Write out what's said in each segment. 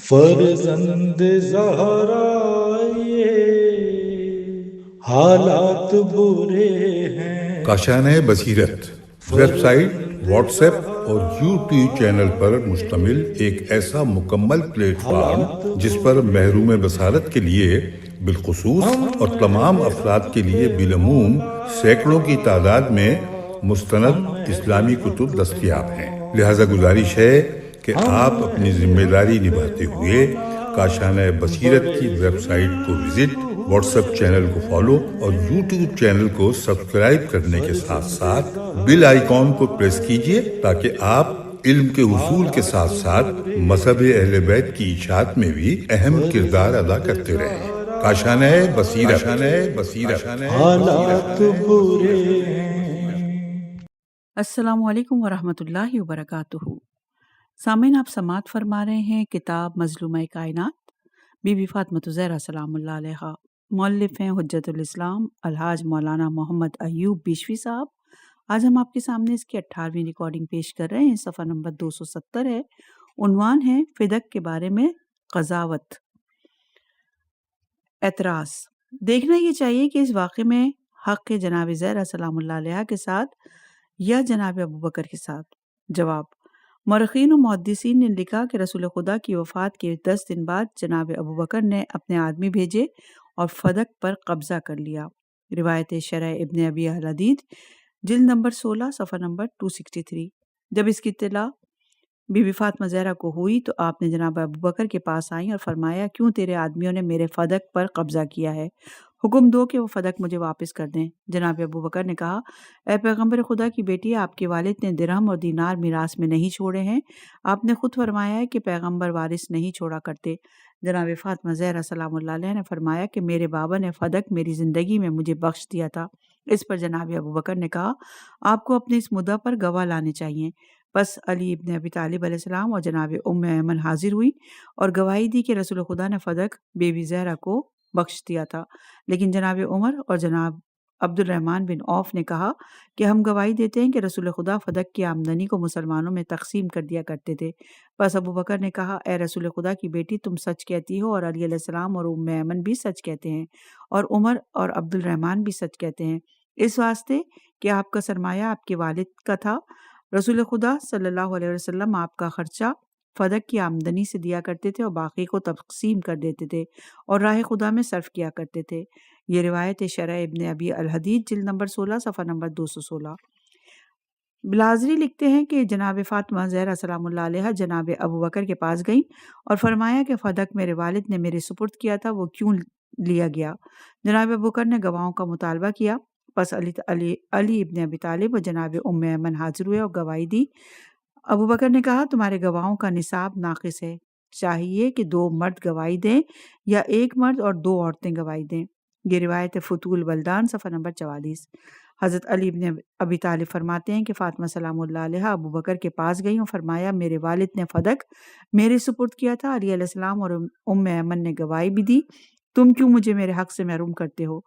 فرزند زہرا یہ حالات برے ہیں۔ کاشانۂ بصیرت ویب سائٹ، واٹس ایپ اور یوٹیوب چینل پر مشتمل ایک ایسا مکمل پلیٹ فارم جس پر محروم بصارت کے لیے بالخصوص اور تمام افراد کے لیے بالعموم سینکڑوں کی تعداد میں مستند اسلامی کتب دستیاب ہیں۔ لہذا گزارش ہے کہ آپ اپنی ذمہ داری نبھاتے ہوئے کاشانۂ بصیرت کی ویب سائٹ کو وزٹ، واٹس ایپ چینل کو فالو اور یوٹیوب چینل کو سبسکرائب کرنے کے ساتھ ساتھ بیل آئیکن کو پریس کیجئے تاکہ آپ علم کے حصول کے ساتھ ساتھ مذہب اہل بیت کی اشاعت میں بھی اہم کردار ادا کرتے رہیں۔ کاشانۂ بصیرت۔ حالات برے ہیں۔ السلام علیکم ورحمۃ اللہ وبرکاتہ۔ سامعین، آپ سماعت فرما رہے ہیں کتاب مظلومہ کائنات بی بی فاطمہ الزہرا سلام اللہ علیہا۔ مؤلف ہیں حجت الاسلام الحاج مولانا محمد ایوب بیشوی صاحب۔ آج ہم آپ کے سامنے اس کی 18ویں ریکارڈنگ پیش کر رہے ہیں۔ صفحہ نمبر 270 ہے۔ عنوان ہے فدق کے بارے میں قضاوت۔ اعتراض: دیکھنا یہ چاہیے کہ اس واقعے میں حق کے جناب زہرا سلام اللہ علیہا کے ساتھ یا جناب ابوبکر کے ساتھ؟ جواب: مورخین و محدثین نے لکھا کہ رسول خدا کی وفات کے 10 دن بعد جناب ابوبکر نے اپنے آدمی بھیجے اور فدق پر قبضہ کر لیا۔ روایت شرح ابن ابی الحدید جلد نمبر 16 صفحہ نمبر 263۔ جب اس کی اطلاع بی بی فاطمہ زہرا کو ہوئی تو آپ نے جناب ابوبکر کے پاس آئیں اور فرمایا، کیوں تیرے آدمیوں نے میرے فدق پر قبضہ کیا ہے؟ حکم دو کہ وہ فدق مجھے واپس کر دیں۔ جناب ابوبکر نے کہا، اے پیغمبر خدا کی بیٹی، آپ کے والد نے درہم اور دینار میراث میں نہیں چھوڑے ہیں۔ آپ نے خود فرمایا ہے کہ پیغمبر وارث نہیں چھوڑا کرتے۔ جناب فاطمہ زہرا سلام اللہ علیہ نے فرمایا کہ میرے بابا نے فدق میری زندگی میں مجھے بخش دیا تھا۔ اس پر جناب ابوبکر نے کہا، آپ کو اپنے اس مدعا پر گواہ لانے چاہیے۔ پس علی ابن ابی طالب علیہ السلام اور جناب ایمن حاضر ہوئی اور گواہی دی کہ رسول خدا نے فدق بی بی زہرا کو بخش دیا تھا، لیکن جناب عمر اور جناب عبد الرحمن بن عوف نے کہا کہ ہم گواہی دیتے ہیں کہ رسول خدا فدق کی آمدنی کو مسلمانوں میں تقسیم کر دیا کرتے تھے۔ پس ابوبکر نے کہا، اے رسول خدا کی بیٹی، تم سچ کہتی ہو اور علی علیہ السلام اور ایمن بھی سچ کہتے ہیں اور عمر اور عبد الرحمن بھی سچ کہتے ہیں، اس واسطے کہ آپ کا سرمایہ آپ کے والد کا تھا۔ رسول خدا صلی اللہ علیہ وسلم آپ کا خرچہ فدق کی آمدنی سے دیا کرتے تھے اور باقی کو تقسیم کر دیتے تھے اور راہ خدا میں صرف کیا کرتے تھے۔ یہ روایت شرح ابن ابی الحدید جلد نمبر 16 صفحہ نمبر 216۔ بلازری لکھتے ہیں کہ جناب فاطمہ زہرا سلام اللہ علیہ جناب ابوبکر کے پاس گئیں اور فرمایا کہ فدق میرے والد نے میرے سپرد کیا تھا، وہ کیوں لیا گیا؟ جناب ابوبکر نے گواہوں کا مطالبہ کیا۔ پس علی ابن ابی طالب اور جناب ایمن حاضر ہوئے اور گواہی دی۔ ابوبکر نے کہا، تمہارے گواہوں کا نصاب ناقص ہے، چاہیے کہ 2 مرد گواہی دیں یا 1 مرد اور 2 عورتیں گواہی دیں۔ یہ روایت فتول بلدان صفحہ نمبر 44۔ حضرت علی ابن ابی طالب فرماتے ہیں کہ فاطمہ سلام اللہ علیہ ابوبکر کے پاس گئیں اور فرمایا، میرے والد نے فدق میرے سپرد کیا تھا۔ علی علیہ السلام اور ایمن نے گواہی بھی دی، تم کیوں مجھے میرے حق سے محروم کرتے ہو؟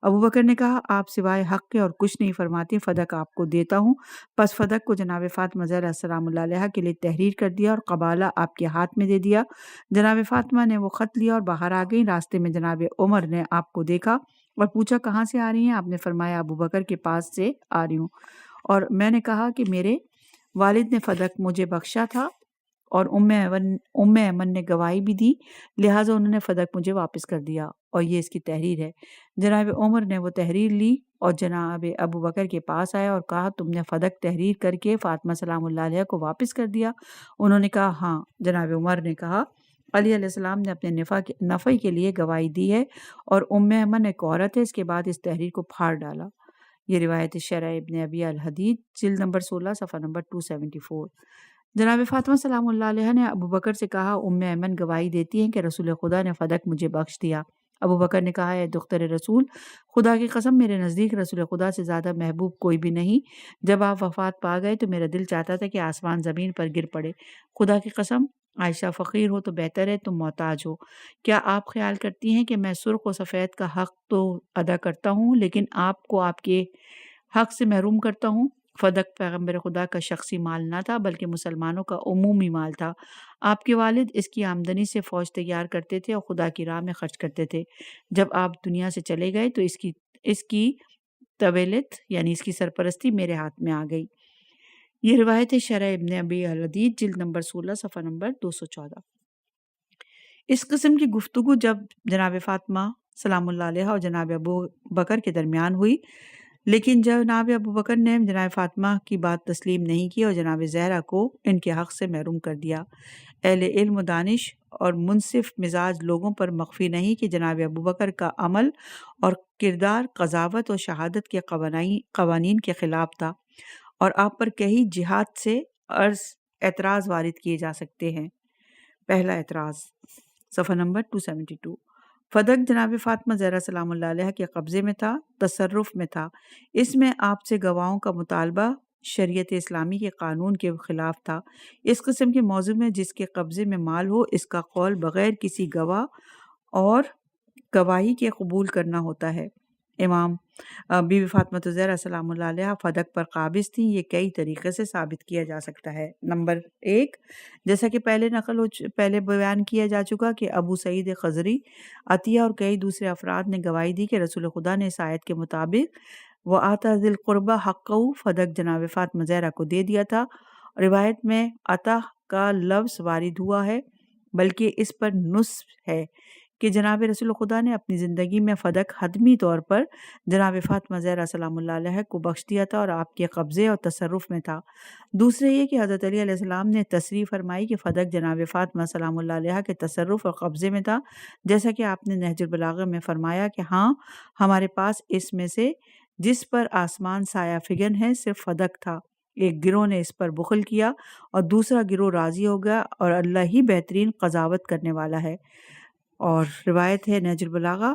ابوبکر نے کہا، آپ سوائے حق کے اور کچھ نہیں فرماتے، فدق آپ کو دیتا ہوں۔ پس فدق کو جناب فاطمہ زہرا سلام اللہ علیہ کے لیے تحریر کر دیا اور قبالہ آپ کے ہاتھ میں دے دیا۔ جناب فاطمہ نے وہ خط لیا اور باہر آ گئی۔ راستے میں جناب عمر نے آپ کو دیکھا اور پوچھا، کہاں سے آ رہی ہیں؟ آپ نے فرمایا، ابوبکر کے پاس سے آ رہی ہوں، اور میں نے کہا کہ میرے والد نے فدق مجھے بخشا تھا اور ایمن نے گواہی بھی دی، لہٰذا انہوں نے فدق مجھے واپس کر دیا، اور یہ اس کی تحریر ہے۔ جناب عمر نے وہ تحریر لی اور جناب ابوبکر کے پاس آیا اور کہا، تم نے فدق تحریر کر کے فاطمہ سلام اللہ علیہ کو واپس کر دیا؟ انہوں نے کہا، ہاں۔ جناب عمر نے کہا، علی علیہ السلام نے اپنے نفع کے لیے گواہی دی ہے اور ایمن ایک عورت ہے۔ اس کے بعد اس تحریر کو پھاڑ ڈالا۔ یہ روایت شرح ابن ابی الحدید جلد نمبر 16 صفحہ نمبر 274۔ جناب فاطمہ سلام اللہ علیہ نے ابوبکر سے کہا، ایمن گواہی دیتی ہیں کہ رسول خدا نے فدق مجھے بخش دیا۔ ابوبکر نے کہا، اے دختر رسول، خدا کی قسم میرے نزدیک رسول خدا سے زیادہ محبوب کوئی بھی نہیں۔ جب آپ وفات پا گئے تو میرا دل چاہتا تھا کہ آسمان زمین پر گر پڑے۔ خدا کی قسم، عائشہ فقیر ہو تو بہتر ہے، تم محتاج ہو۔ کیا آپ خیال کرتی ہیں کہ میں سرخ و سفید کا حق تو ادا کرتا ہوں لیکن آپ کو آپ کے حق سے محروم کرتا ہوں؟ فدق پیغمبر خدا کا شخصی مال نہ تھا بلکہ مسلمانوں کا عمومی مال تھا۔ آپ کے والد اس کی آمدنی سے فوج تیار کرتے تھے اور خدا کی راہ میں خرچ کرتے تھے۔ جب آپ دنیا سے چلے گئے تو اس کی طویلت یعنی اس کی سرپرستی میرے ہاتھ میں آ گئی۔ یہ روایت ہے شرح ابن ابی الحدید جلد نمبر 16 صفحہ نمبر 214۔ اس قسم کی گفتگو جب جناب فاطمہ سلام اللہ علیہ اور جناب ابو بکر کے درمیان ہوئی، لیکن جناب ابو بکر نے جناب فاطمہ کی بات تسلیم نہیں کی اور جناب زہرا کو ان کے حق سے محروم کر دیا۔ اہل علم و دانش اور منصف مزاج لوگوں پر مخفی نہیں کہ جناب ابو بکر کا عمل اور کردار قضاوت اور شہادت کے قوانین کے خلاف تھا، اور آپ پر کئی جہات سے اعتراض وارد کیے جا سکتے ہیں۔ پہلا اعتراض صفحہ نمبر 272۔ فدق جناب فاطمہ زہرا سلام اللہ علیہ کے قبضے میں تھا، تصرف میں تھا۔ اس میں آپ سے گواہوں کا مطالبہ شریعت اسلامی کے قانون کے خلاف تھا۔ اس قسم کے موضوع میں جس کے قبضے میں مال ہو، اس کا قول بغیر کسی گواہ اور گواہی کے قبول کرنا ہوتا ہے۔ امام بی بی فاطمہ زہرا سلام اللہ علیہ فدق پر قابض تھیں، یہ کئی طریقے سے ثابت کیا جا سکتا ہے۔ نمبر 1، جیسا کہ پہلے بیان کیا جا چکا کہ ابو سعید خضری، عطیہ اور کئی دوسرے افراد نے گواہی دی کہ رسول خدا نے اس آیت کے مطابق وَآتَى ذِي الْقُرْبَى حَقَّهُ فدق جناب فاطمہ زہرا کو دے دیا تھا۔ روایت میں عطا کا لفظ وارد ہوا ہے، بلکہ اس پر نص ہے کہ جناب رسول خدا نے اپنی زندگی میں فدق حتمی طور پر جناب فاطمہ زہرا سلام اللہ علیہ کو بخش دیا تھا اور آپ کے قبضے اور تصرف میں تھا۔ دوسرے یہ کہ حضرت علی علیہ السلام نے تصریح فرمائی کہ فدق جناب فاطمہ سلام اللہ علیہ کے تصرف اور قبضے میں تھا، جیسا کہ آپ نے نہج البلاغہ میں فرمایا کہ ہاں، ہمارے پاس اس میں سے جس پر آسمان سایہ فگن ہے صرف فدق تھا۔ ایک گروہ نے اس پر بخل کیا اور دوسرا گروہ راضی ہو گیا، اور اللہ ہی بہترین قضاوت کرنے والا ہے۔ اور روایت ہے نہج البلاغہ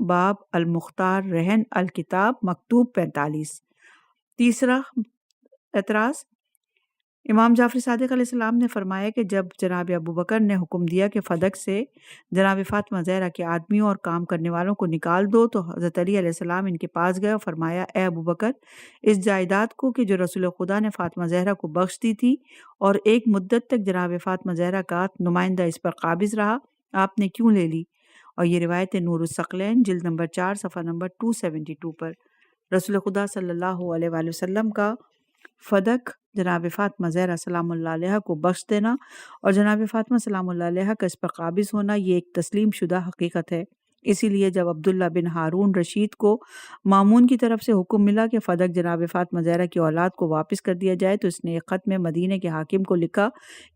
باب المختار رہن الکتاب مکتوب 45۔ تیسرا اعتراض، امام جعفر صادق علیہ السلام نے فرمایا کہ جب جناب ابو بکر نے حکم دیا کہ فدق سے جناب فاطمہ زہرا کے آدمیوں اور کام کرنے والوں کو نکال دو، تو حضرت علی علیہ السلام ان کے پاس گئے اور فرمایا، اے ابو بکر، اس جائیداد کو کہ جو رسول خدا نے فاطمہ زہرا کو بخش دی تھی اور ایک مدت تک جناب فاطمہ زہرا کا نمائندہ اس پر قابض رہا، آپ نے کیوں لے لی؟ اور یہ روایت نور الثقلین جلد نمبر 4 صفحہ نمبر 272 پر۔ رسول خدا صلی اللہ علیہ وآلہ وسلم کا فدق جناب فاطمہ زہرا سلام اللہ علیہ کو بخش دینا اور جناب فاطمہ سلام اللہ علیہ کا اس پر قابض ہونا، یہ ایک تسلیم شدہ حقیقت ہے۔ اسی لیے جب عبداللہ بن ہارون رشید کو مامون کی طرف سے حکم ملا کہ فدق جناب فاطمہ زہرا کی اولاد کو واپس کر دیا جائے، تو اس نے ایک خط میں مدینے کے حاکم کو لکھا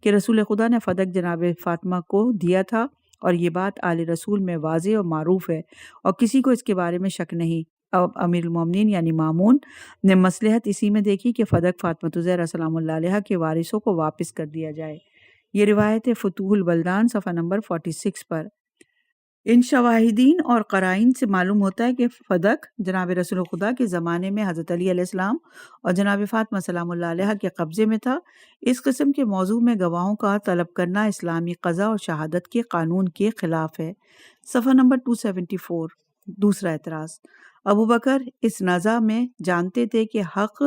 کہ رسول خدا نے فدق جناب فاطمہ کو دیا تھا، اور یہ بات آل رسول میں واضح اور معروف ہے اور کسی کو اس کے بارے میں شک نہیں۔ اب امیر المومنین یعنی مامون نے مصلحت اسی میں دیکھی کہ فدق فاطمہ زہرا سلام اللہ علیہ کے وارثوں کو واپس کر دیا جائے۔ یہ روایت فتوح البلدان صفحہ نمبر 46 پر۔ ان شواہدین اور قرائن سے معلوم ہوتا ہے کہ فدق جناب رسول خدا کے زمانے میں حضرت علی علیہ السلام اور جناب فاطمہ سلام اللہ علیہ کے قبضے میں تھا۔ اس قسم کے موضوع میں گواہوں کا طلب کرنا اسلامی قضا اور شہادت کے قانون کے خلاف ہے۔ صفحہ نمبر 274۔ دوسرا اعتراض، ابو بکر اس نزاع میں جانتے تھے کہ حق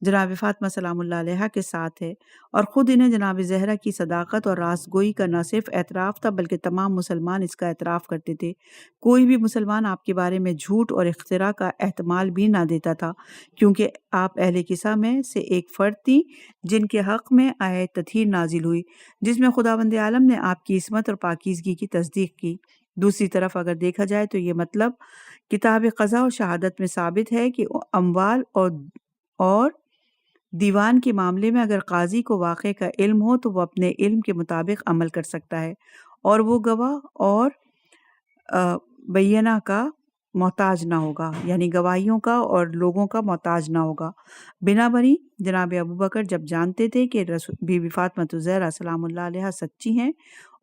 جناب فاطمہ سلام اللہ علیہ کے ساتھ ہے، اور خود انہیں جناب زہرا کی صداقت اور راست گوئی کا نہ صرف اعتراف تھا بلکہ تمام مسلمان اس کا اعتراف کرتے تھے۔ کوئی بھی مسلمان آپ کے بارے میں جھوٹ اور اختراع کا احتمال بھی نہ دیتا تھا، کیونکہ آپ اہل کسا میں سے ایک فرد تھی جن کے حق میں آیت تطہیر نازل ہوئی، جس میں خداوند عالم نے آپ کی عصمت اور پاکیزگی کی تصدیق کی۔ دوسری طرف اگر دیکھا جائے تو یہ مطلب کتاب قضا اور شہادت میں ثابت ہے کہ اموال اور دیوان کے معاملے میں اگر قاضی کو واقعے کا علم ہو تو وہ اپنے علم کے مطابق عمل کر سکتا ہے، اور وہ گواہ اور بینہ کا محتاج نہ ہوگا، یعنی گواہیوں کا اور لوگوں کا محتاج نہ ہوگا۔ بنا بری جناب ابو بکر جب جانتے تھے کہ بی بی فاطمہ زہرا سلام اللہ علیہ سچی ہیں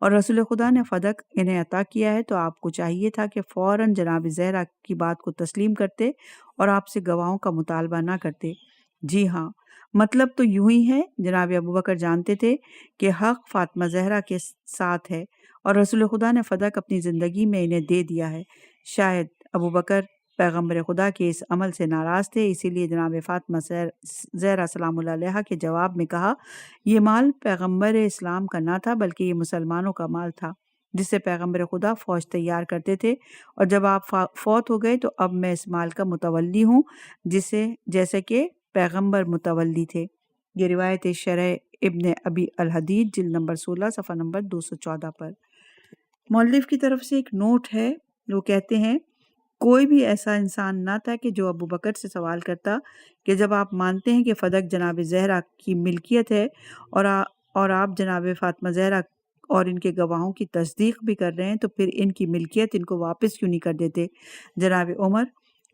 اور رسول خدا نے فدق انہیں عطا کیا ہے، تو آپ کو چاہیے تھا کہ فوراً جناب زہرا کی بات کو تسلیم کرتے اور آپ سے گواہوں کا مطالبہ نہ کرتے۔ جی ہاں، مطلب تو یوں ہی ہے، جناب ابو بکر جانتے تھے کہ حق فاطمہ زہرا کے ساتھ ہے اور رسول خدا نے فدق اپنی زندگی میں انہیں دے دیا ہے۔ شاید ابو بکر پیغمبر خدا کے اس عمل سے ناراض تھے، اسی لیے جناب فاطمہ زہرا سلام اللہ علیہا کے جواب میں کہا، یہ مال پیغمبر اسلام کا نہ تھا بلکہ یہ مسلمانوں کا مال تھا جس سے پیغمبر خدا فوج تیار کرتے تھے، اور جب آپ فوت ہو گئے تو اب میں اس مال کا متولی ہوں جیسے کہ پیغمبر متولی تھے۔ یہ روایت شرح ابن ابی الحدید جلد نمبر 16 صفحہ نمبر 214 پر۔ مؤلف کی طرف سے ایک نوٹ ہے، وہ کہتے ہیں کوئی بھی ایسا انسان نہ تھا کہ جو ابو بکر سے سوال کرتا کہ جب آپ مانتے ہیں کہ فدق جناب زہرا کی ملکیت ہے اور آپ جناب فاطمہ زہرا اور ان کے گواہوں کی تصدیق بھی کر رہے ہیں تو پھر ان کی ملکیت ان کو واپس کیوں نہیں کر دیتے؟ جناب عمر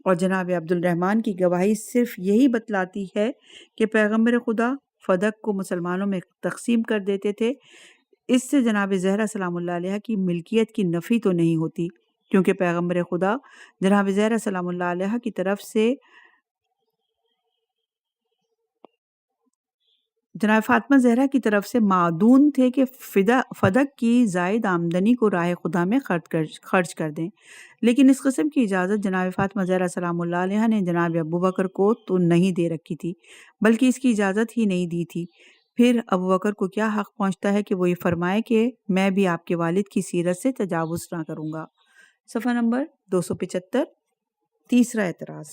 اور جناب عبد الرحمن کی گواہی صرف یہی بتلاتی ہے کہ پیغمبر خدا فدق کو مسلمانوں میں تقسیم کر دیتے تھے، اس سے جناب زہرا سلام اللہ علیہ کی ملکیت کی نفی تو نہیں ہوتی، کیونکہ پیغمبر خدا جناب زہرا سلام اللہ علیہ کی طرف سے جناب فاطمہ زہرا کی طرف سے معدون تھے کہ فدق کی زائد آمدنی کو راہ خدا میں خرچ کر دیں، لیکن اس قسم کی اجازت جناب فاطمہ زہرا سلام اللہ علیہ نے جناب ابو بکر کو تو نہیں دے رکھی تھی، بلکہ اس کی اجازت ہی نہیں دی تھی۔ پھر ابو بکر کو کیا حق پہنچتا ہے کہ وہ یہ فرمائے کہ میں بھی آپ کے والد کی سیرت سے تجاوز نہ کروں گا؟ صفحہ نمبر 275۔ تیسرا اعتراض،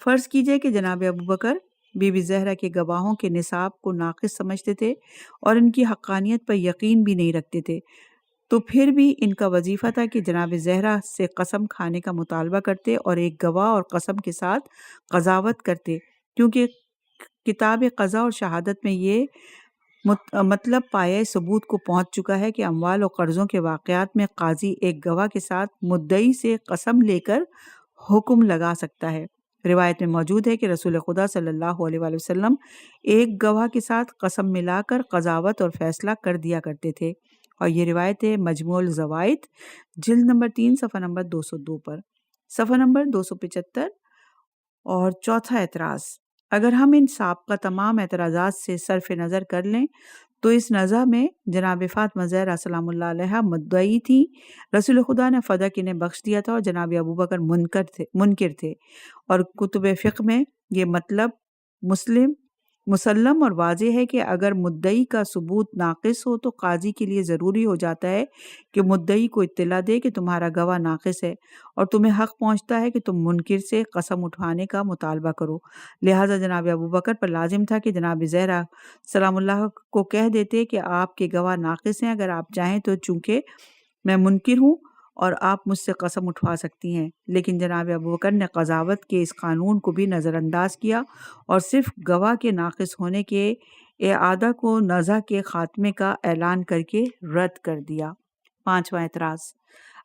فرض کیجئے کہ جناب ابو بکر بی بی زہرا کے گواہوں کے نصاب کو ناقص سمجھتے تھے اور ان کی حقانیت پر یقین بھی نہیں رکھتے تھے، تو پھر بھی ان کا وظیفہ تھا کہ جناب زہرا سے قسم کھانے کا مطالبہ کرتے اور ایک گواہ اور قسم کے ساتھ قضاوت کرتے، کیونکہ کتاب قضا اور شہادت میں یہ مطلب پایہ ثبوت کو پہنچ چکا ہے کہ اموال و قرضوں کے واقعات میں قاضی ایک گواہ کے ساتھ مدعی سے قسم لے کر حکم لگا سکتا ہے۔ روایت میں موجود ہے کہ رسول خدا صلی اللہ علیہ وآلہ وسلم ایک گواہ کے ساتھ قسم ملا کر قضاوت اور فیصلہ کر دیا کرتے تھے، اور یہ روایت ہے مجموع الزوائد جلد نمبر 3 صفحہ نمبر 202 پر۔ صفحہ نمبر 275 اور چوتھا اعتراض، اگر ہم ان سابقہ تمام اعتراضات سے صرف نظر کر لیں تو اس نزاع میں جناب فاطمہ زہرا سلام اللہ علیہ مدعی تھی، رسول خدا نے فدق انہیں بخش دیا تھا اور جناب ابو بکر منکر تھے، اور کتب فقہ میں یہ مطلب مسلم اور واضح ہے کہ اگر مدعی کا ثبوت ناقص ہو تو قاضی کے لیے ضروری ہو جاتا ہے کہ مدعی کو اطلاع دے کہ تمہارا گواہ ناقص ہے اور تمہیں حق پہنچتا ہے کہ تم منکر سے قسم اٹھانے کا مطالبہ کرو۔ لہٰذا جناب ابو بکر پر لازم تھا کہ جناب زہرا سلام اللہ کو کہہ دیتے کہ آپ کے گواہ ناقص ہیں، اگر آپ چاہیں تو چونکہ میں منکر ہوں اور آپ مجھ سے قسم اٹھوا سکتی ہیں، لیکن جناب ابو بکر نے قضاوت کے اس قانون کو بھی نظر انداز کیا اور صرف گواہ کے ناقص ہونے کے اعادہ کو نزاع کے خاتمے کا اعلان کر کے رد کر دیا۔ پانچواں اعتراض،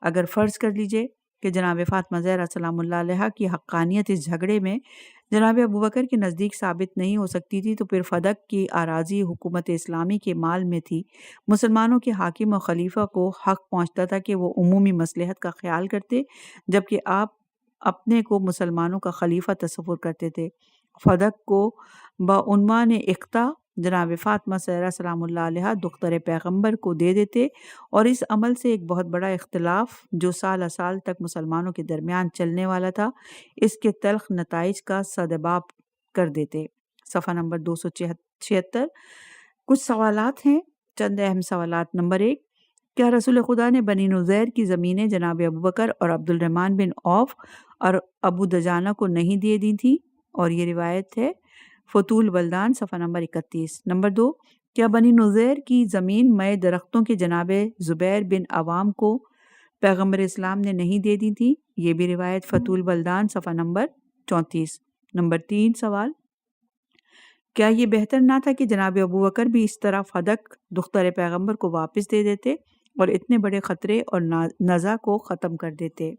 اگر فرض کر لیجئے کہ جناب فاطمہ زہرا سلام اللہ علیہ کی حقانیت اس جھگڑے میں جناب ابو بکر کے نزدیک ثابت نہیں ہو سکتی تھی تو پھر فدق کی اراضی حکومت اسلامی کے مال میں تھی، مسلمانوں کے حاکم و خلیفہ کو حق پہنچتا تھا کہ وہ عمومی مصلحت کا خیال کرتے، جبکہ آپ اپنے کو مسلمانوں کا خلیفہ تصور کرتے تھے۔ فدق کو بعنوان اقتا جناب فاطمہ زہرا سلام اللہ علیہ دختر پیغمبر کو دے دیتے اور اس عمل سے ایک بہت بڑا اختلاف جو سال سال تک مسلمانوں کے درمیان چلنے والا تھا، اس کے تلخ نتائج کا سدباب کر دیتے۔ صفحہ نمبر 276۔ کچھ سوالات ہیں، چند اہم سوالات۔ نمبر 1، کیا رسول خدا نے بنی نذیر کی زمینیں جناب ابو بکر اور عبد الرحمن بن عوف اور ابو دجانہ کو نہیں دے دی تھی؟ اور یہ روایت ہے فتول بلدان صفحہ نمبر 31۔ نمبر 2، کیا بنی نذیر کی زمین مئے درختوں کے جناب زبیر بن عوام کو پیغمبر اسلام نے نہیں دے دی تھی؟ یہ بھی روایت فتول بلدان صفحہ نمبر 34۔ نمبر 3 سوال، کیا یہ بہتر نہ تھا کہ جناب ابو بکر بھی اس طرح فدق دختر پیغمبر کو واپس دے دیتے اور اتنے بڑے خطرے اور نزاع کو ختم کر دیتے؟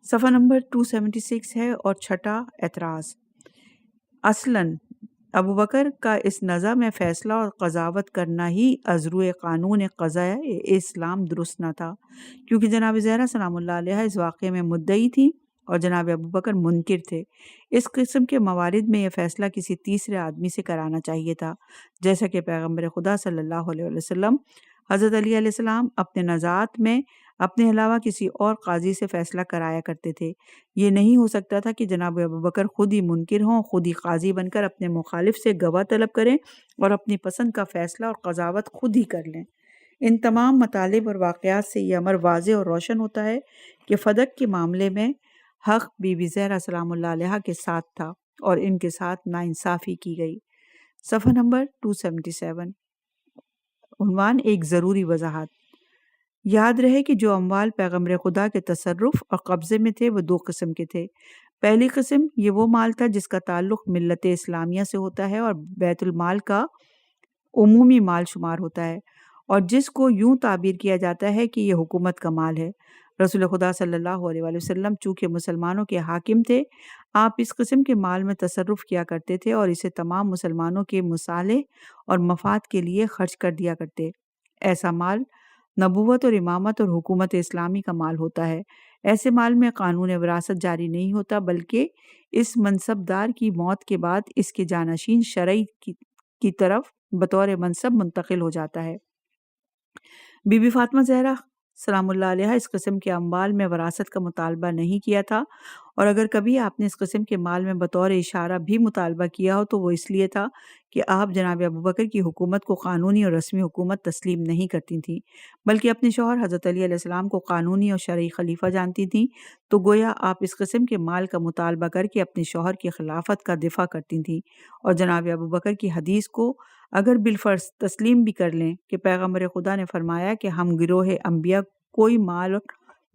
صفحہ نمبر 276 ہے۔ اور چھٹا اعتراض، اصلاً ابو بکر کا اس نزاع میں فیصلہ اور قضاوت کرنا ہی از روئے قانون قضاء اسلام درست نہ تھا، کیونکہ جناب زہرا سلام اللہ علیہ اس واقعے میں مدعی تھی اور جناب ابو بکر منکر تھے۔ اس قسم کے موارد میں یہ فیصلہ کسی تیسرے آدمی سے کرانا چاہیے تھا، جیسا کہ پیغمبر خدا صلی اللہ علیہ وسلم حضرت علی علیہ السلام اپنے نزاعات میں اپنے علاوہ کسی اور قاضی سے فیصلہ کرایا کرتے تھے۔ یہ نہیں ہو سکتا تھا کہ جناب ابوبکر خود ہی منکر ہوں، خود ہی قاضی بن کر اپنے مخالف سے گواہ طلب کریں اور اپنی پسند کا فیصلہ اور قضاوت خود ہی کر لیں۔ ان تمام مطالب اور واقعات سے یہ امر واضح اور روشن ہوتا ہے کہ فدق کے معاملے میں حق بی بی زہرا سلام اللہ علیہا کے ساتھ تھا اور ان کے ساتھ ناانصافی کی گئی۔ صفحہ نمبر 277۔ عنوان ایک ضروری وضاحت۔ یاد رہے کہ جو اموال پیغمبر خدا کے تصرف اور قبضے میں تھے وہ دو قسم کے تھے۔ پہلی قسم یہ وہ مال تھا جس کا تعلق ملت اسلامیہ سے ہوتا ہے اور بیت المال کا عمومی مال شمار ہوتا ہے، اور جس کو یوں تعبیر کیا جاتا ہے کہ یہ حکومت کا مال ہے۔ رسول خدا صلی اللہ علیہ وآلہ وسلم چونکہ مسلمانوں کے حاکم تھے، آپ اس قسم کے مال میں تصرف کیا کرتے تھے اور اسے تمام مسلمانوں کے مصالح اور مفاد کے لیے خرچ کر دیا کرتے۔ ایسا مال نبوت اور امامت اور حکومت اسلامی کا مال ہوتا ہے۔ ایسے مال میں قانون وراثت جاری نہیں ہوتا، بلکہ اس منصب دار کی موت کے بعد اس کے جانشین شرعی کی طرف بطور منصب منتقل ہو جاتا ہے۔ بی بی فاطمہ زہرا سلام اللہ علیہا اس قسم کے اموال میں وراثت کا مطالبہ نہیں کیا تھا، اور اگر کبھی آپ نے اس قسم کے مال میں بطور اشارہ بھی مطالبہ کیا ہو تو وہ اس لیے تھا کہ آپ جناب ابوبکر کی حکومت کو قانونی اور رسمی حکومت تسلیم نہیں کرتی تھیں، بلکہ اپنے شوہر حضرت علی علیہ السلام کو قانونی اور شرعی خلیفہ جانتی تھیں، تو گویا آپ اس قسم کے مال کا مطالبہ کر کے اپنے شوہر کی خلافت کا دفاع کرتی تھیں، اور جناب ابوبکر کی حدیث کو اگر بالفرض تسلیم بھی کر لیں کہ پیغمبر خدا نے فرمایا کہ ہم گروہ انبیاء کوئی مال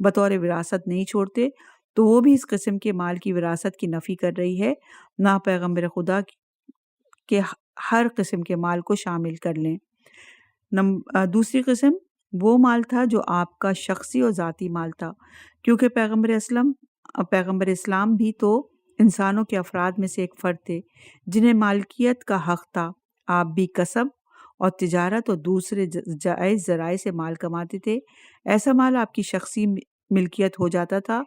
بطور وراثت نہیں چھوڑتے، تو وہ بھی اس قسم کے مال کی وراثت کی نفی کر رہی ہے، نہ پیغمبر خدا کے ہر قسم کے مال کو شامل کر لیں۔ دوسری قسم وہ مال تھا جو آپ کا شخصی اور ذاتی مال تھا، کیونکہ پیغمبر اسلام بھی تو انسانوں کے افراد میں سے ایک فرد تھے جنہیں مالکیت کا حق تھا۔ آپ بھی کسب اور تجارت اور دوسرے جائز ذرائع سے مال کماتے تھے۔ ایسا مال آپ کی شخصی ملکیت ہو جاتا تھا۔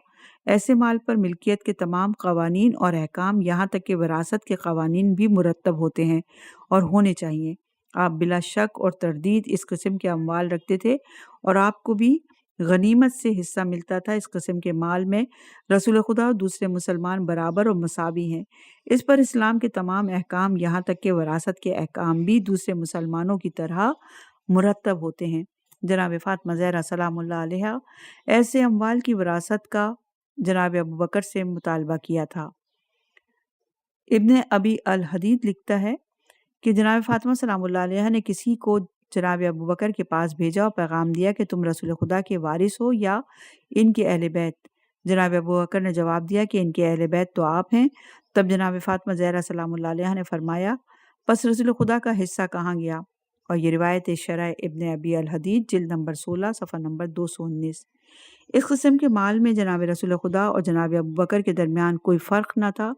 ایسے مال پر ملکیت کے تمام قوانین اور احکام، یہاں تک کہ وراثت کے قوانین بھی مرتب ہوتے ہیں اور ہونے چاہیے۔ آپ بلا شک اور تردید اس قسم کے اموال رکھتے تھے، اور آپ کو بھی غنیمت سے حصہ ملتا تھا۔ اس قسم کے مال میں رسول خدا اور دوسرے مسلمان برابر اور مساوی ہیں۔ اس پر اسلام کے تمام احکام، یہاں تک کہ وراثت کے احکام بھی دوسرے مسلمانوں کی طرح مرتب ہوتے ہیں۔ جناب فاطمہ زہرا سلام اللہ علیہا ایسے اموال کی وراثت کا جناب ابوبکر سے مطالبہ کیا تھا۔ ابن ابی الحدید لکھتا ہے کہ جناب فاطمہ سلام اللہ علیہا نے کسی کو جناب ابوبکر کے پاس بھیجا اور پیغام دیا کہ تم رسول خدا کے وارث ہو یا ان کے اہل بیت۔ جناب ابوبکر نے جواب دیا کہ ان کے اہل بیت تو آپ ہیں۔ تب جناب فاطمہ زہرا سلام اللہ علیہا نے فرمایا، پس رسول خدا کا حصہ کہاں گیا؟ اور یہ روایت شرح ابن ابی الحدید جلد نمبر 16 صفحہ نمبر 219۔ اس قسم کے مال میں جناب رسول خدا اور جناب ابوبکر کے درمیان کوئی فرق نہ تھا۔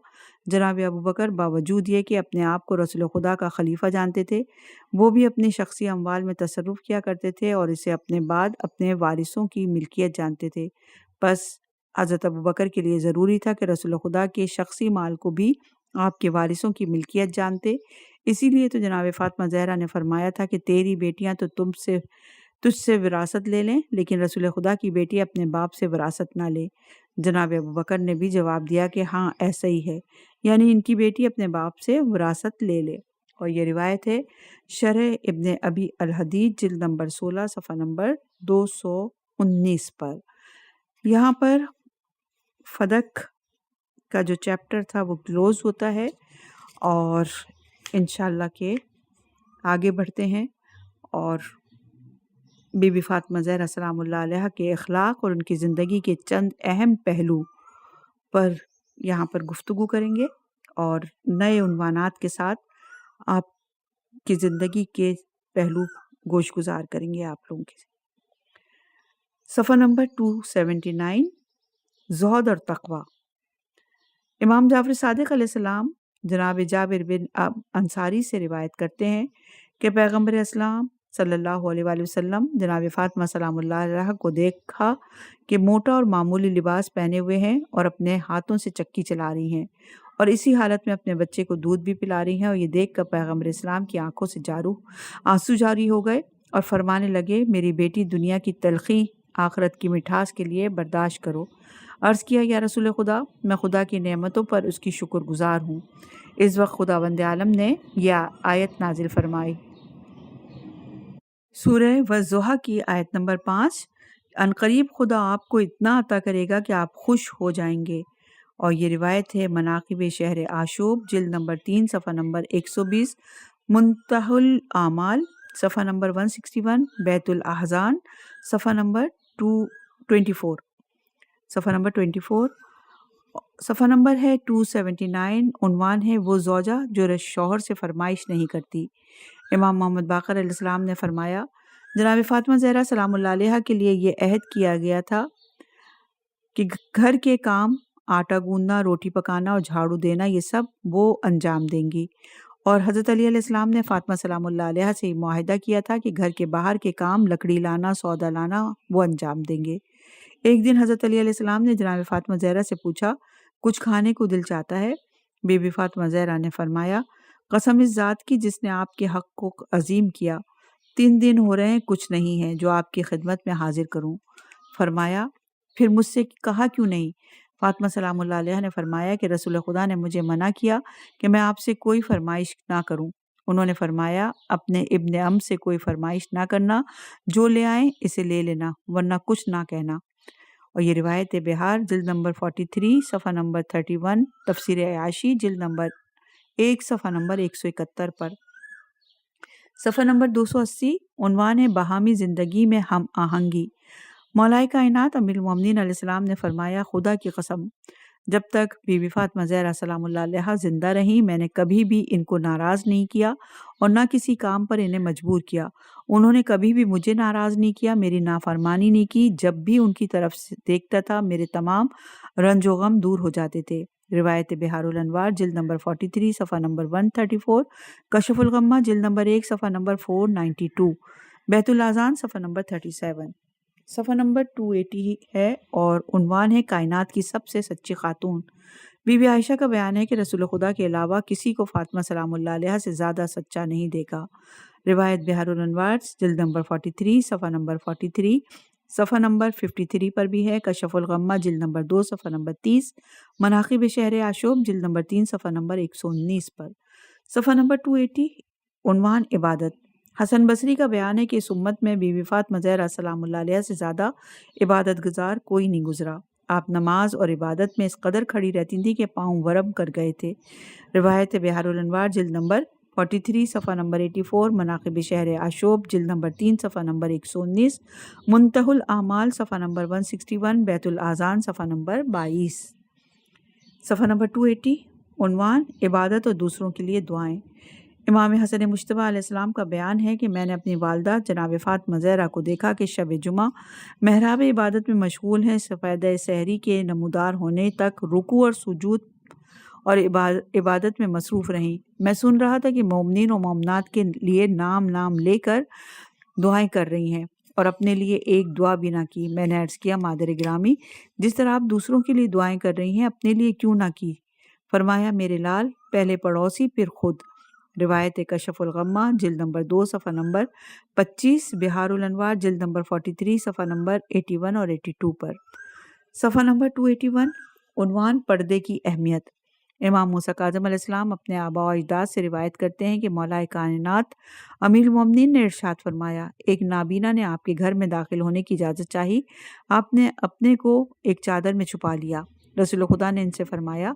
جناب ابوبکر باوجود یہ کہ اپنے آپ کو رسول خدا کا خلیفہ جانتے تھے، وہ بھی اپنے شخصی اموال میں تصرف کیا کرتے تھے اور اسے اپنے بعد اپنے وارثوں کی ملکیت جانتے تھے۔ پس حضرت ابوبکر کے لیے ضروری تھا کہ رسول خدا کے شخصی مال کو بھی آپ کے وارثوں کی ملکیت جانتے۔ اسی لیے تو جناب فاطمہ زہرا نے فرمایا تھا کہ تیری بیٹیاں تو تجھ سے وراثت لے لیں، لیکن رسول خدا کی بیٹی اپنے باپ سے وراثت نہ لے۔ جناب ابوبکر نے بھی جواب دیا کہ ہاں ایسا ہی ہے، یعنی ان کی بیٹی اپنے باپ سے وراثت لے لے۔ اور یہ روایت ہے شرح ابن ابی الحدید جلد نمبر 16 صفحہ نمبر 219 پر۔ یہاں پر فدق کا جو چیپٹر تھا وہ کلوز ہوتا ہے، اور انشاءاللہ کہ آگے بڑھتے ہیں اور بی بی فاطمہ زہرا سلام اللہ علیہا کے اخلاق اور ان کی زندگی کے چند اہم پہلو پر یہاں پر گفتگو کریں گے، اور نئے عنوانات کے ساتھ آپ کی زندگی کے پہلو گوش گزار کریں گے آپ لوگوں کے۔ صفحہ نمبر 279، زہد اور تقوی۔ امام جعفر صادق علیہ السلام جناب جابر بن انصاری سے روایت کرتے ہیں کہ پیغمبر اسلام صلی اللہ علیہ وآلہ وسلم جناب فاطمہ سلام اللہ علیہا کو دیکھا کہ موٹا اور معمولی لباس پہنے ہوئے ہیں اور اپنے ہاتھوں سے چکی چلا رہی ہیں، اور اسی حالت میں اپنے بچے کو دودھ بھی پلا رہی ہیں، اور یہ دیکھ کر پیغمبر اسلام کی آنکھوں سے آنسو جاری ہو گئے اور فرمانے لگے، میری بیٹی دنیا کی تلخی آخرت کی مٹھاس کے لیے برداشت کرو۔ عرض کیا یا رسول خدا، میں خدا کی نعمتوں پر اس کی شکر گزار ہوں۔ اس وقت خداوند عالم نے یہ آیت نازل فرمائی۔ سورہ والضحیٰ کی آیت نمبر 5۔ عنقریب خدا آپ کو اتنا عطا کرے گا کہ آپ خوش ہو جائیں گے۔ اور یہ روایت ہے مناقب شہر آشوب جلد نمبر 3 صفحہ نمبر 120، منتہی الاعمال صفحہ نمبر 161، بیت الاحزان صفحہ نمبر 24، صفحہ نمبر ہے 279۔ عنوان ہے وہ زوجہ جو شوہر سے فرمائش نہیں کرتی۔ امام محمد باقر علیہ السلام نے فرمایا، جناب فاطمہ زہرا سلام اللہ علیہا کے لیے یہ عہد کیا گیا تھا کہ گھر کے کام، آٹا گوندنا، روٹی پکانا اور جھاڑو دینا، یہ سب وہ انجام دیں گی۔ اور حضرت علی علیہ السلام نے فاطمہ سلام اللہ علیہا سے معاہدہ کیا تھا کہ گھر کے باہر کے کام، لکڑی لانا، سودا لانا، وہ انجام دیں گے۔ ایک دن حضرت علی علیہ السلام نے جناب فاطمہ زہرا سے پوچھا، کچھ کھانے کو دل چاہتا ہے؟ بی بی فاطمہ زہرا نے فرمایا، قسم اس ذات کی جس نے آپ کے حق کو عظیم کیا، 3 دن ہو رہے ہیں کچھ نہیں ہے جو آپ کی خدمت میں حاضر کروں۔ فرمایا، پھر مجھ سے کہا کیوں نہیں؟ فاطمہ سلام اللہ علیہ نے فرمایا کہ رسول خدا نے مجھے منع کیا کہ میں آپ سے کوئی فرمائش نہ کروں۔ انہوں نے فرمایا، اپنے ابن ام سے کوئی فرمائش نہ کرنا، جو لے آئیں اسے لے لینا، ورنہ کچھ نہ کہنا۔ اور یہ روایت بہار جلد نمبر 43 صفحہ نمبر 31، تفسیر عیاشی جلد نمبر 1 صفحہ نمبر 171 پر۔ صفحہ نمبر 280۔ عنوان ہے باہمی زندگی میں ہم آہنگی۔ مولا کائنات امیر المومنین علیہ السلام نے فرمایا، خدا کی قسم، جب تک بی بی فاطمہ زہرا سلام اللہ علیہا زندہ رہیں میں نے کبھی بھی ان کو ناراض نہیں کیا اور نہ کسی کام پر انہیں مجبور کیا۔ انہوں نے کبھی بھی مجھے ناراض نہیں کیا، میری نافرمانی نہیں کی۔ جب بھی ان کی طرف سے دیکھتا تھا میرے تمام رنج و غم دور ہو جاتے تھے۔ روایت بہار الانوار جلد نمبر 43 صفحہ نمبر 134، کشف الغمہ جلد نمبر 1 صفحہ نمبر 492، بیت الاذان صفحہ نمبر 37، صفحہ نمبر 280 ہے اور عنوان ہے کائنات کی سب سے سچی خاتون۔ بی بی عائشہ کا بیان ہے کہ رسول خدا کے علاوہ کسی کو فاطمہ سلام اللہ علیہا سے زیادہ سچا نہیں دیکھا۔ روایت بہار الانوار جلد نمبر 43 صفحہ نمبر 43، صفحہ نمبر 53 پر بھی ہے، کشف الغمہ جلد نمبر 2 صفحہ نمبر 30، مناقب شہر آشوب جلد نمبر 3 صفحہ نمبر 119 پر۔ صفحہ نمبر 280، عنوان عبادت۔ حسن بصری کا بیان ہے کہ اس امت میں بی بی فاطمہ زہرا سلام اللہ علیہا سے زیادہ عبادت گزار کوئی نہیں گزرا۔ آپ نماز اور عبادت میں اس قدر کھڑی رہتی تھیں کہ پاؤں ورم کر گئے تھے۔ روایت بہار الانوار جلد نمبر 43 صفحہ نمبر 84، مناقب شہر آشوب جلد نمبر 3 صفحہ نمبر 119، منتہی الاعمال صفحہ نمبر 161، بیت الاذان صفحہ نمبر 22۔ صفحہ نمبر 280، عنوان عبادت اور دوسروں کے لیے دعائیں۔ امام حسن مجتبیٰ علیہ السلام کا بیان ہے کہ میں نے اپنی والدہ جناب فاطمہ زہرا کو دیکھا کہ شب جمعہ محراب عبادت میں مشغول ہیں، سفیدہ سحری کے نمودار ہونے تک رکوع اور سجود اور عبادت میں مصروف رہیں۔ میں سن رہا تھا کہ مومنین و مومنات کے لیے نام لے کر دعائیں کر رہی ہیں اور اپنے لیے ایک دعا بھی نہ کی۔ میں نے عرض کیا، مادر گرامی، جس طرح آپ دوسروں کے لیے دعائیں کر رہی ہیں اپنے لیے کیوں نہ کی؟ فرمایا، میرے لال، پہلے پڑوسی پھر خود۔ روایت کشف الغمہ جلد نمبر 2 صفحہ نمبر 25، بہار الانوار جلد نمبر 43 صفحہ نمبر 81 اور 82 پر۔ صفحہ نمبر 281، عنوان پردے کی اہمیت۔ امام موسیٰ کاظم علیہ السلام اپنے آباء و اجداد سے روایت کرتے ہیں کہ مولا کائنات امیر المومنین نے ارشاد فرمایا، ایک نابینا نے آپ کے گھر میں داخل ہونے کی اجازت چاہی، آپ نے اپنے کو ایک چادر میں چھپا لیا۔ رسول خدا نے ان سے فرمایا،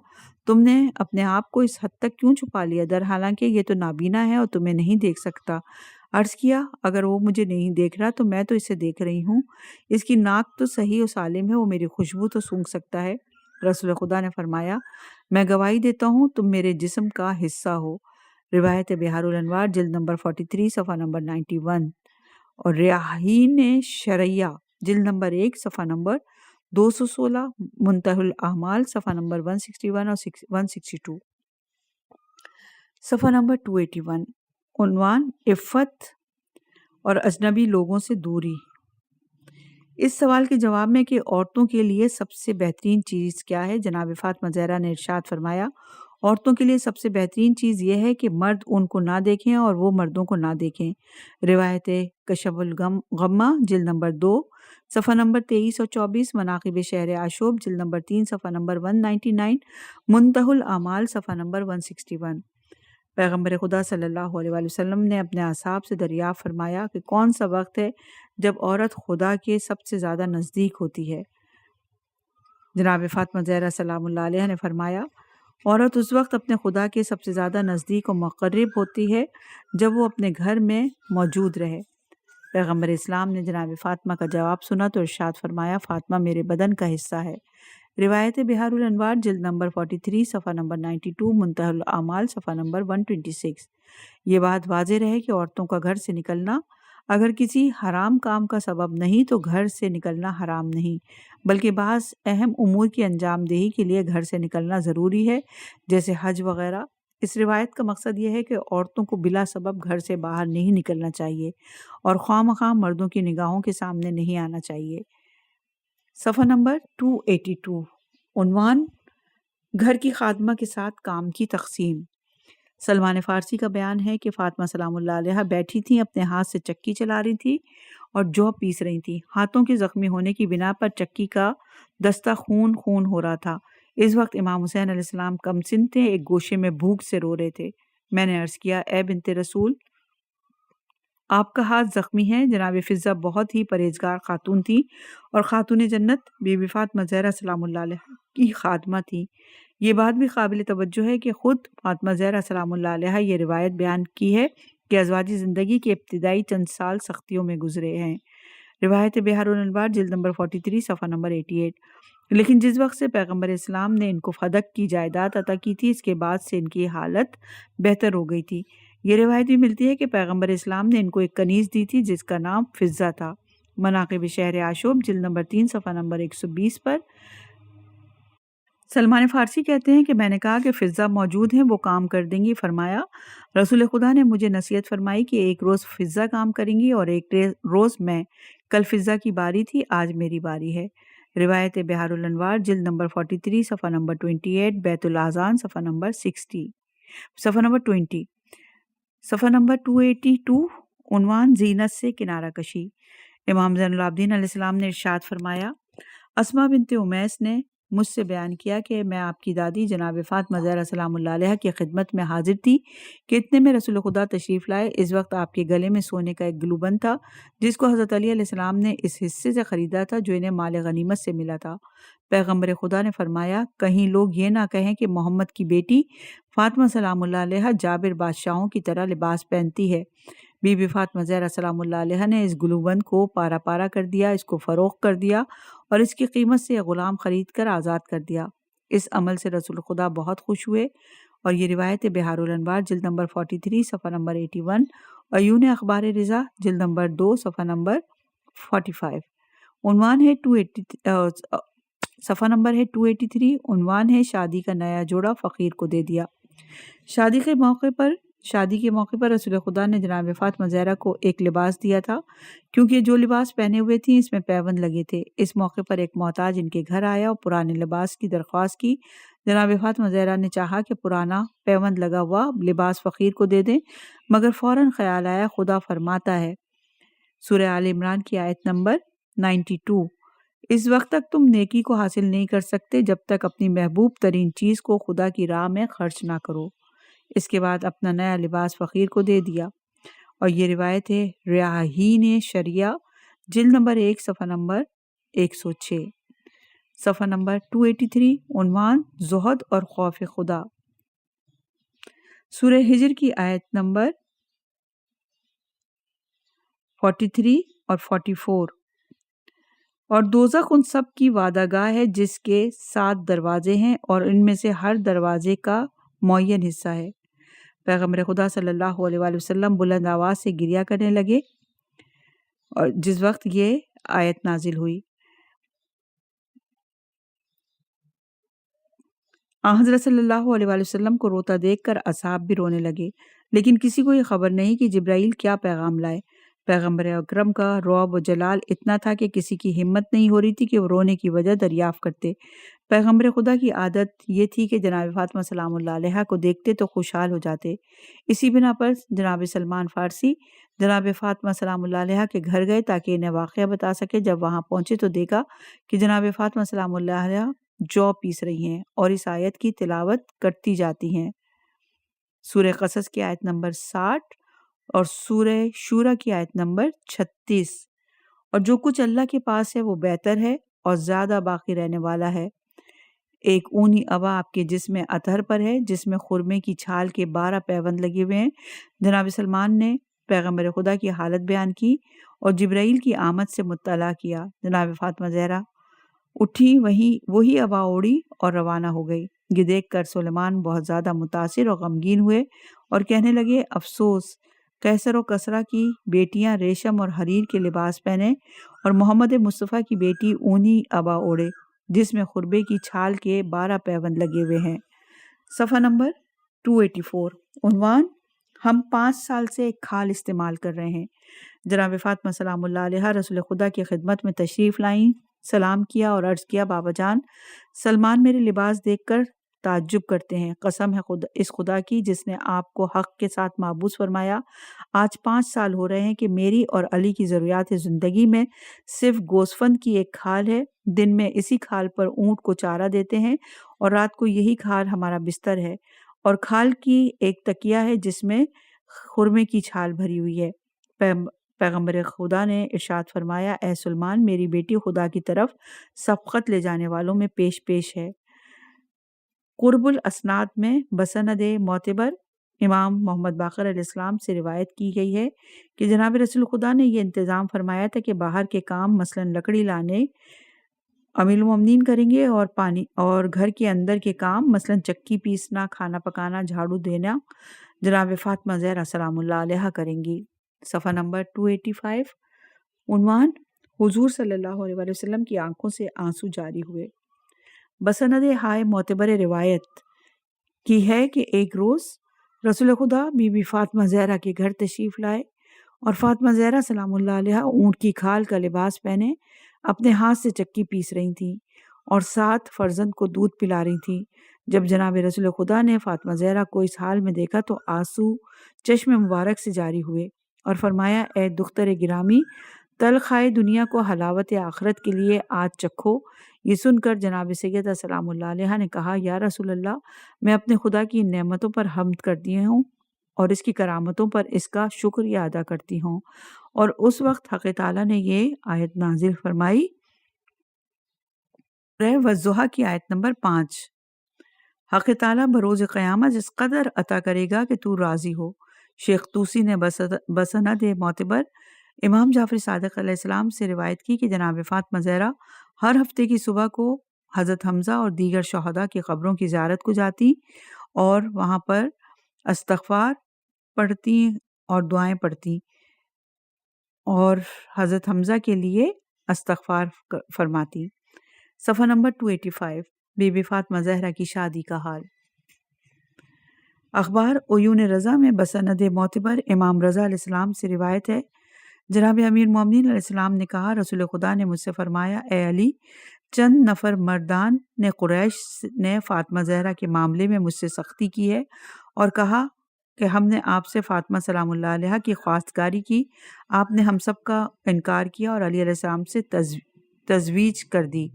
تم نے اپنے آپ کو اس حد تک کیوں چھپا لیا؟ در حالانکہ یہ تو نابینا ہے اور تمہیں نہیں دیکھ سکتا۔ عرض کیا، اگر وہ مجھے نہیں دیکھ رہا تو میں تو اسے دیکھ رہی ہوں، اس کی ناک تو صحیح و سالم ہے، وہ میری خوشبو تو سونگھ سکتا ہے۔ رسول خدا نے فرمایا، میں گواہی دیتا ہوں تم میرے جسم کا حصہ ہو۔ روایت بہار الانوار جلد نمبر 43 صفحہ نمبر 91 اور ریاحین شرعیہ جلد نمبر 1 صفحہ نمبر 216، منتہی الاعمال صفحہ نمبر 161 اور 162۔ صفحہ نمبر 281، عنوان عفت اور اجنبی لوگوں سے دوری۔ اس سوال کے جواب میں کہ عورتوں کے لیے سب سے بہترین چیز کیا ہے، جناب فاطمہ زہرا نے ارشاد فرمایا، عورتوں کے لیے سب سے بہترین چیز یہ ہے کہ مرد ان کو نہ دیکھیں اور وہ مردوں کو نہ دیکھیں۔ روایت کشف الغمہ جلد نمبر 2 صفحہ نمبر 23 اور 24، مناقب شہر عاشوب جلد نمبر 3 صفحہ نمبر 199، منتہی الاعمال صفحہ نمبر 161۔ پیغمبر خدا صلی اللہ علیہ وآلہ وسلم نے اپنے اصحاب سے دریافت فرمایا کہ کون سا وقت ہے جب عورت خدا کے سب سے زیادہ نزدیک ہوتی ہے؟ جناب فاطمہ زہرا سلام اللہ علیہ نے فرمایا، عورت اس وقت اپنے خدا کے سب سے زیادہ نزدیک و مقرب ہوتی ہے جب وہ اپنے گھر میں موجود رہے۔ پیغمبر اسلام نے جناب فاطمہ کا جواب سنا تو ارشاد فرمایا، فاطمہ میرے بدن کا حصہ ہے۔ روایت بہار الانوار جلد نمبر 43 صفحہ نمبر 92، منتہی الاعمال صفحہ نمبر 126۔ یہ بات واضح رہے کہ عورتوں کا گھر سے نکلنا اگر کسی حرام کام کا سبب نہیں تو گھر سے نکلنا حرام نہیں، بلکہ بعض اہم امور کی انجام دہی کے لیے گھر سے نکلنا ضروری ہے، جیسے حج وغیرہ۔ اس روایت کا مقصد یہ ہے کہ عورتوں کو بلا سبب گھر سے باہر نہیں نکلنا چاہیے اور خواہ مخواہ مردوں کی نگاہوں کے سامنے نہیں آنا چاہیے۔ صفحہ نمبر 282، عنوان گھر کی خادمہ کے ساتھ کام کی تقسیم۔ سلمان فارسی کا بیان ہے کہ فاطمہ سلام اللہ علیہ بیٹھی تھیں، اپنے ہاتھ سے چکی چلا رہی تھی اور جو پیس رہی تھیں۔ ہاتھوں کے زخمی ہونے کی بنا پر چکی کا دستہ خون ہو رہا تھا۔ اس وقت امام حسین علیہ السلام کم سن تھے، ایک گوشے میں بھوک سے رو رہے تھے۔ میں نے عرض کیا، اے بنت رسول، آپ کا ہاتھ زخمی ہے۔ جناب فضہ بہت ہی پرہیزگار خاتون تھی اور خاتون جنت بی بی فاطمہ زہرا سلام اللہ علیہ کی خادمہ تھی۔ یہ بات بھی قابل توجہ ہے کہ خود فاطمہ زہرا سلام اللہ علیہ یہ روایت بیان کی ہے کہ ازواجی زندگی کے ابتدائی چند سال سختیوں میں گزرے ہیں۔ روایت بہار الانوار جلد نمبر 43 صفحہ نمبر 88۔ لیکن جس وقت سے پیغمبر اسلام نے ان کو فدق کی جائیداد عطا کی تھی، اس کے بعد سے ان کی حالت بہتر ہو گئی تھی۔ یہ روایت بھی ملتی ہے کہ پیغمبر اسلام نے ان کو ایک کنیز دی تھی جس کا نام فضہ تھا۔ مناقب شہر عاشوب جلد نمبر 3 صفحہ نمبر 120 پر سلمان فارسی کہتے ہیں کہ میں نے کہا کہ فضہ موجود ہیں، وہ کام کر دیں گی۔ فرمایا، رسول خدا نے مجھے نصیحت فرمائی کہ ایک روز فضہ کام کریں گی اور ایک روز میں۔ کل فضہ کی باری تھی، آج میری باری ہے۔ روایت بہار الانوار جلد نمبر 43 صفحہ نمبر 28، بیت الاذان صفحہ نمبر 60، صفحہ نمبر 20، صفحہ نمبر 282، عنوان زینت سے کنارہ کشی۔ امام زین العابدین علیہ السلام نے ارشاد فرمایا، اسماء بنت امیس نے مجھ سے بیان کیا کہ میں آپ کی دادی جناب فاطمہ زہرا سلام اللہ علیہ کی خدمت میں حاضر تھی کہ اتنے میں رسول خدا تشریف لائے۔ اس وقت آپ کے گلے میں سونے کا ایک گلوبند تھا جس کو حضرت علی علیہ السلام نے اس حصے سے خریدا تھا جو انہیں مال غنیمت سے ملا تھا۔ پیغمبر خدا نے فرمایا، کہیں لوگ یہ نہ کہیں کہ محمد کی بیٹی فاطمہ سلام اللہ علیہ جابر بادشاہوں کی طرح لباس پہنتی ہے۔ بی بی فاطمہ زہرا سلام اللہ علیہ نے اس گلوبند کو پارا پارا کر دیا، اس کو فروخت کر دیا اور اس کی قیمت سے غلام خرید کر آزاد کر دیا۔ اس عمل سے رسول خدا بہت خوش ہوئے۔ اور یہ روایت بہار الانوار جلد نمبر 43 صفحہ نمبر 81، عیون اخبار رضا جلد نمبر 2 صفحہ نمبر 45، عنوان ہے صفحہ نمبر ہے 283، عنوان ہے شادی کا نیا جوڑا فقیر کو دے دیا۔ شادی کے موقع پر رسول خدا نے جناب فاطمہ زہرا کو ایک لباس دیا تھا، کیونکہ جو لباس پہنے ہوئے تھیں اس میں پیوند لگے تھے۔ اس موقع پر ایک محتاج ان کے گھر آیا اور پرانے لباس کی درخواست کی۔ جناب فاطمہ زہرا نے چاہا کہ پرانا پیوند لگا ہوا لباس فقیر کو دے دیں، مگر فوراً خیال آیا خدا فرماتا ہے، سورہ آل عمران کی آیت نمبر 92، اس وقت تک تم نیکی کو حاصل نہیں کر سکتے جب تک اپنی محبوب ترین چیز کو خدا کی راہ میں خرچ نہ کرو۔ اس کے بعد اپنا نیا لباس فقیر کو دے دیا۔ اور یہ روایت ہے ریاحین شریعہ جلد نمبر 1 صفحہ نمبر 106، صفحہ نمبر 283، عنوان زہد اور خوف خدا۔ سورہ ہجر کی آیت نمبر 43 اور 44۔ اور دوزخ ان سب کی وعدہ گاہ ہے جس کے 7 دروازے ہیں اور ان میں سے ہر دروازے کا معین حصہ ہے۔ پیغمبر خدا صلی اللہ علیہ وآلہ وسلم بلند آواز سے گریہ کرنے لگے اور جس وقت یہ آیت نازل ہوئی۔ حضرت صلی اللہ علیہ وآلہ وسلم کو روتا دیکھ کر اصحاب بھی رونے لگے، لیکن کسی کو یہ خبر نہیں کہ جبرائیل کیا پیغام لائے۔ پیغمبر اکرم کا رعب و جلال اتنا تھا کہ کسی کی ہمت نہیں ہو رہی تھی کہ وہ رونے کی وجہ دریافت کرتے۔ پیغمبر خدا کی عادت یہ تھی کہ جناب فاطمہ سلام اللہ علیہا کو دیکھتے تو خوشحال ہو جاتے۔ اسی بنا پر جناب سلمان فارسی جناب فاطمہ سلام اللہ علیہا کے گھر گئے تاکہ انہیں واقعہ بتا سکے۔ جب وہاں پہنچے تو دیکھا کہ جناب فاطمہ سلام اللہ علیہا جو پیس رہی ہیں اور اس آیت کی تلاوت کرتی جاتی ہیں، سورہ قصص کی آیت نمبر 60 اور سورہ شورى کی آیت نمبر 36۔ اور جو کچھ اللہ کے پاس ہے وہ بہتر ہے اور زیادہ باقی رہنے والا ہے۔ ایک اونی عبا آپ کے جسم اطہر پر ہے جس میں خرمے کی چھال کے 12 پیوند لگے ہوئے ہیں۔ جناب سلمان نے پیغمبر خدا کی حالت بیان کی اور جبرائیل کی آمد سے مطلع کیا۔ جناب فاطمہ زہرا اٹھی، وہی عبا اوڑی اور روانہ ہو گئی۔ یہ دیکھ کر سلیمان بہت زیادہ متاثر اور غمگین ہوئے اور کہنے لگے، افسوس، قیصر و کسریٰ کی بیٹیاں ریشم اور حریر کے لباس پہنے اور محمد مصطفیٰ کی بیٹی اونی عبا اوڑے جس میں خربے کی چھال کے 12 پیوند لگے ہوئے ہیں۔ صفحہ نمبر 284۔ عنوان: ہم 5 سال سے ایک کھال استعمال کر رہے ہیں۔ جناب فاطمہ سلام اللہ علیہا رسول خدا کی خدمت میں تشریف لائیں، سلام کیا اور عرض کیا، بابا جان، سلمان میرے لباس دیکھ کر تعجب کرتے ہیں۔ قسم ہے اس خدا کی جس نے آپ کو حق کے ساتھ محبوس فرمایا، آج 5 سال ہو رہے ہیں کہ میری اور علی کی ضروریات زندگی میں صرف گوسفند کی ایک کھال ہے۔ دن میں اسی کھال پر اونٹ کو چارہ دیتے ہیں اور رات کو یہی کھال ہمارا بستر ہے، اور کھال کی ایک تکیہ ہے جس میں خرمے کی چھال بھری ہوئی ہے۔ پیغمبر خدا نے ارشاد فرمایا، اے سلمان، میری بیٹی خدا کی طرف سبقت لے جانے والوں میں پیش ہے۔ قرب الاسناد میں بسند معتبر امام محمد باقر علیہ السلام سے روایت کی گئی ہے کہ جناب رسول خدا نے یہ انتظام فرمایا تھا کہ باہر کے کام مثلاً لکڑی لانے امیر المومنین کریں گے، اور پانی اور گھر کے اندر کے کام مثلاً چکی پیسنا، کھانا پکانا، جھاڑو دینا جناب فاطمہ زہرا سلام اللہ علیہا کریں گی۔ صفحہ نمبر 285۔ عنوان: حضور صلی اللہ علیہ وآلہ وسلم کی آنکھوں سے آنسو جاری ہوئے۔ بسند ہائے معتبر روایت کی ہے کہ ایک روز رسول خدا بی بی فاطمہ زہرا کے گھر تشریف لائے اور فاطمہ زہرا سلام اللہ علیہا اونٹ کی کھال کا لباس پہنے اپنے ہاتھ سے چکی پیس رہی تھیں اور 7 فرزند کو دودھ پلا رہی تھیں۔ جب جناب رسول خدا نے فاطمہ زہرا کو اس حال میں دیکھا تو آنسو چشم مبارک سے جاری ہوئے اور فرمایا، اے دختر گرامی، تلخائے دنیا کو حلاوت آخرت کے لیے آج چکھو۔ یہ سن کر جناب سیدہ سلام اللہ علیہا نے کہا، یا رسول اللہ، میں اپنے خدا کی نعمتوں پر حمد کرتی ہوں اور اس کی کرامتوں پر اس کا شکریہ ادا کرتی ہوں۔ اور اس وقت حق تعالیٰ نے یہ آیت نازل فرمائی، والضحیٰ کی آیت نمبر 5۔ حق تعالیٰ بروز قیامت اس قدر عطا کرے گا کہ تو راضی ہو۔ شیخ طوسی نے بسند معتبر امام جعفر صادق علیہ السلام سے روایت کی کہ جناب فاطمہ زہرا ہر ہفتے کی صبح کو حضرت حمزہ اور دیگر شہداء کی قبروں کی زیارت کو جاتی اور وہاں پر استغفار پڑھتی اور دعائیں پڑھتی اور حضرت حمزہ کے لیے استغفار فرماتی۔ صفحہ نمبر 285۔ بی بی فاطمہ زہرا کی شادی کا حال۔ اخبار عیون رضا میں بسند معتبر امام رضا علیہ السلام سے روایت ہے، جناب امیر مومنین علیہ السلام نے کہا، رسول خدا نے مجھ سے فرمایا، اے علی، چند نفر مردان نے قریش نے فاطمہ زہرا کے معاملے میں مجھ سے سختی کی ہے اور کہا کہ ہم نے آپ سے فاطمہ سلام اللہ علیہا کی خواستگاری کی، آپ نے ہم سب کا انکار کیا اور علی علیہ السلام سے تزویج کر دی۔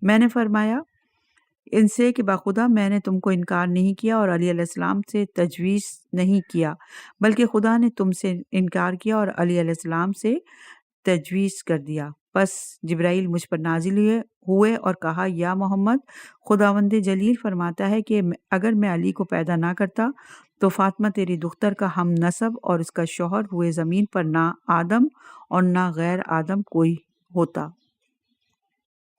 میں نے فرمایا ان سے کہ باخدا میں نے تم کو انکار نہیں کیا اور علی علیہ السلام سے تجویز نہیں کیا، بلکہ خدا نے تم سے انکار کیا اور علی علیہ السلام سے تجویز کر دیا۔ پس جبرائیل مجھ پر نازل ہوئے اور کہا، یا محمد، خداوند جلیل فرماتا ہے کہ اگر میں علی کو پیدا نہ کرتا تو فاطمہ تیری دختر کا ہم نسب اور اس کا شوہر ہوئے زمین پر نہ آدم اور نہ غیر آدم کوئی ہوتا۔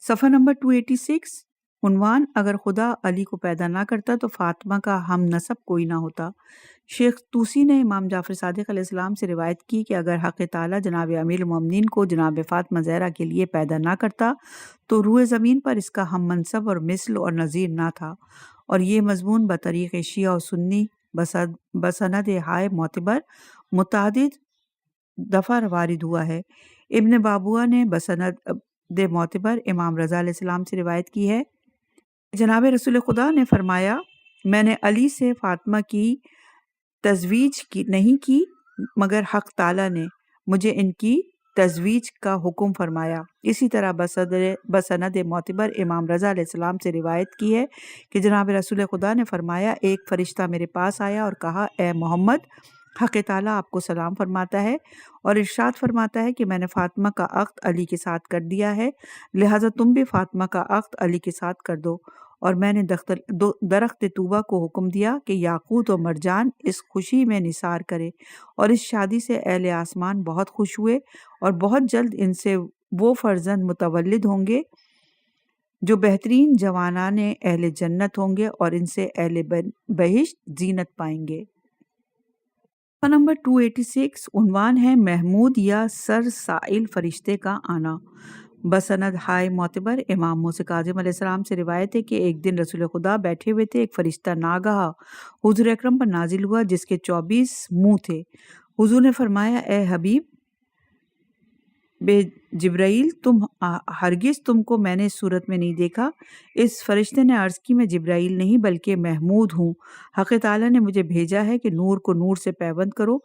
صفحہ نمبر 286۔ عنوان: اگر خدا علی کو پیدا نہ کرتا تو فاطمہ کا ہم نسب کوئی نہ ہوتا۔ شیخ طوسی نے امام جعفر صادق علیہ السلام سے روایت کی کہ اگر حق تعالیٰ جناب امیر المومنین کو جناب فاطمہ زہرا کے لیے پیدا نہ کرتا تو روئے زمین پر اس کا ہم منصب اور مثل اور نظیر نہ تھا۔ اور یہ مضمون بطریق شیعہ و سنی بسند ہائے معتبر متعدد دفعہ وارد ہوا ہے۔ ابن بابوا نے بسند معتبر امام رضا علیہ السلام سے روایت کی ہے، جناب رسول خدا نے فرمایا میں نے علی سے فاطمہ کی تزویج نہیں کی مگر حق تعالیٰ نے مجھے ان کی تزویج کا حکم فرمایا۔ اسی طرح بسند معتبر امام رضا علیہ السلام سے روایت کی ہے کہ جناب رسول خدا نے فرمایا ایک فرشتہ میرے پاس آیا اور کہا اے محمد، حق تعالیٰ آپ کو سلام فرماتا ہے اور ارشاد فرماتا ہے کہ میں نے فاطمہ کا عقد علی کے ساتھ کر دیا ہے، لہٰذا تم بھی فاطمہ کا عقد علی کے ساتھ کر دو۔ اور میں نے درخت طوبہ کو حکم دیا کہ یاقوت و مرجان اس خوشی میں نثار کرے، اور اس شادی سے اہل آسمان بہت خوش ہوئے اور بہت جلد ان سے وہ فرزند متولد ہوں گے جو بہترین جوانان اہل جنت ہوں گے اور ان سے اہل بہشت زینت پائیں گے۔ نمبر 286 عنوان ہے محمود یا سر سائل فرشتے کا آنا۔ بسند ہائے معتبر امام موسیٰ کاظم علیہ السلام سے روایت ہے کہ ایک دن رسول خدا بیٹھے ہوئے تھے، ایک فرشتہ ناگہا حضور اکرم پر نازل ہوا جس کے 24 منہ تھے۔ حضور نے فرمایا اے حبیب بے جبرائیل، ہرگز تم کو میں نے اس صورت میں نہیں دیکھا۔ اس فرشتے نے عرض کی میں جبرائیل نہیں بلکہ محمود ہوں، حق تعالیٰ نے مجھے بھیجا ہے کہ نور کو نور سے پیوند کرو۔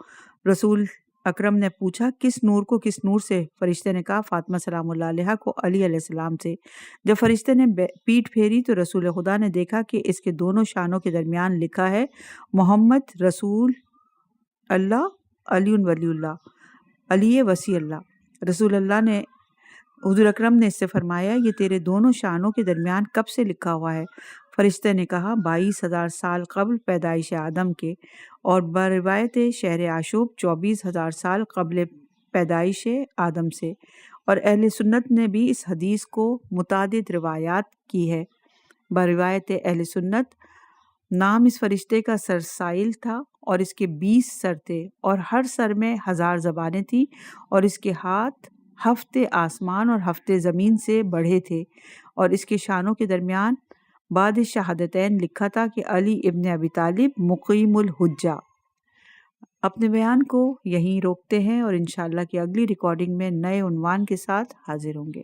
رسول اکرم نے پوچھا کس نور کو کس نور سے؟ فرشتے نے کہا فاطمہ سلام اللہ علیہا کو علی علیہ السلام سے۔ جب فرشتے نے پیٹھ پھیری تو رسول خدا نے دیکھا کہ اس کے دونوں شانوں کے درمیان لکھا ہے محمد رسول اللہ علی ولی اللہ، علی وسی اللہ۔ رسول اللہ نے حضور اکرم نے اس سے فرمایا یہ تیرے دونوں شانوں کے درمیان کب سے لکھا ہوا ہے؟ فرشتے نے کہا 22,000 سال قبل پیدائش آدم کے، اور بروایت شہر عاشوب 24,000 سال قبل پیدائش آدم سے۔ اور اہل سنت نے بھی اس حدیث کو متعدد روایات کی ہے۔ بروایت اہل سنت نام اس فرشتے کا سر سائل تھا اور اس کے 20 سر تھے اور ہر سر میں 1000 زبانیں تھیں، اور اس کے ہاتھ ہفتے آسمان اور ہفتے زمین سے بڑھے تھے، اور اس کے شانوں کے درمیان بعد شہادتین لکھا تھا کہ علی ابن ابی طالب مقیم الحجہ۔ اپنے بیان کو یہیں روکتے ہیں اور انشاءاللہ کی اگلی ریکارڈنگ میں نئے عنوان کے ساتھ حاضر ہوں گے۔